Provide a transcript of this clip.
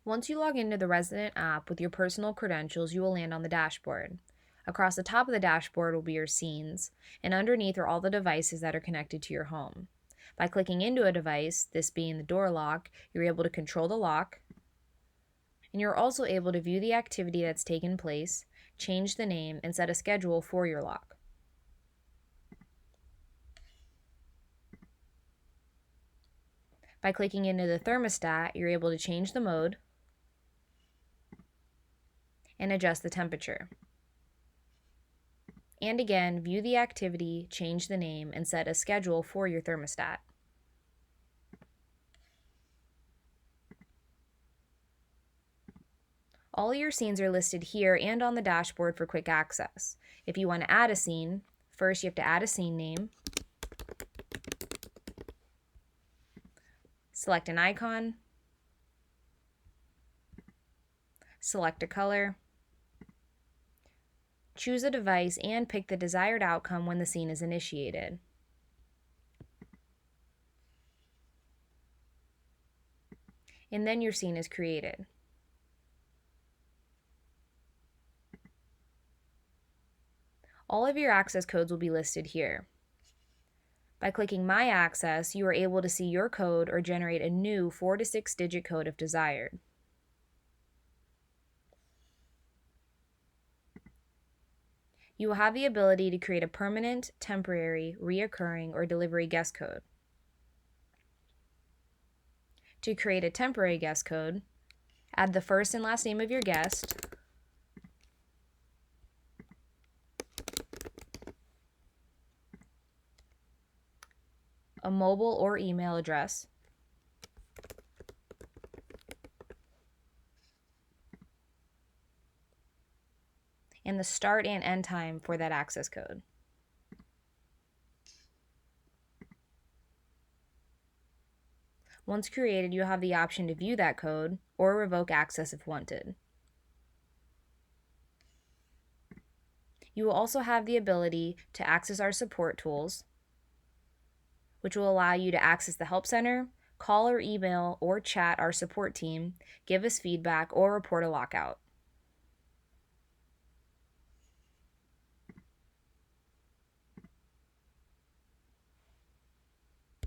Once you log into the Resident app with your personal credentials, you will land on the dashboard. Across the top of the dashboard will be your scenes, and underneath are all the devices that are connected to your home. By clicking into a device, this being the door lock, you're able to control the lock, and you're also able to view the activity that's taken place, change the name, and set a schedule for your lock. By clicking into the thermostat, you're able to change the mode and adjust the temperature. And again, view the activity, change the name, and set a schedule for your thermostat. All your scenes are listed here and on the dashboard for quick access. If you want to add a scene, first you have to add a scene name, select an icon, select a color, choose a device, and pick the desired outcome when the scene is initiated. And then your scene is created. All of your access codes will be listed here. By clicking My Access, you are able to see your code or generate a new 4 to 6 digit code if desired. You will have the ability to create a permanent, temporary, reoccurring, or delivery guest code. To create a temporary guest code, add the first and last name of your guest, a mobile or email address, and the start and end time for that access code. Once created, you'll have the option to view that code or revoke access if wanted. You will also have the ability to access our support tools, which will allow you to access the Help Center, call or email or chat our support team, give us feedback, or report a lockout.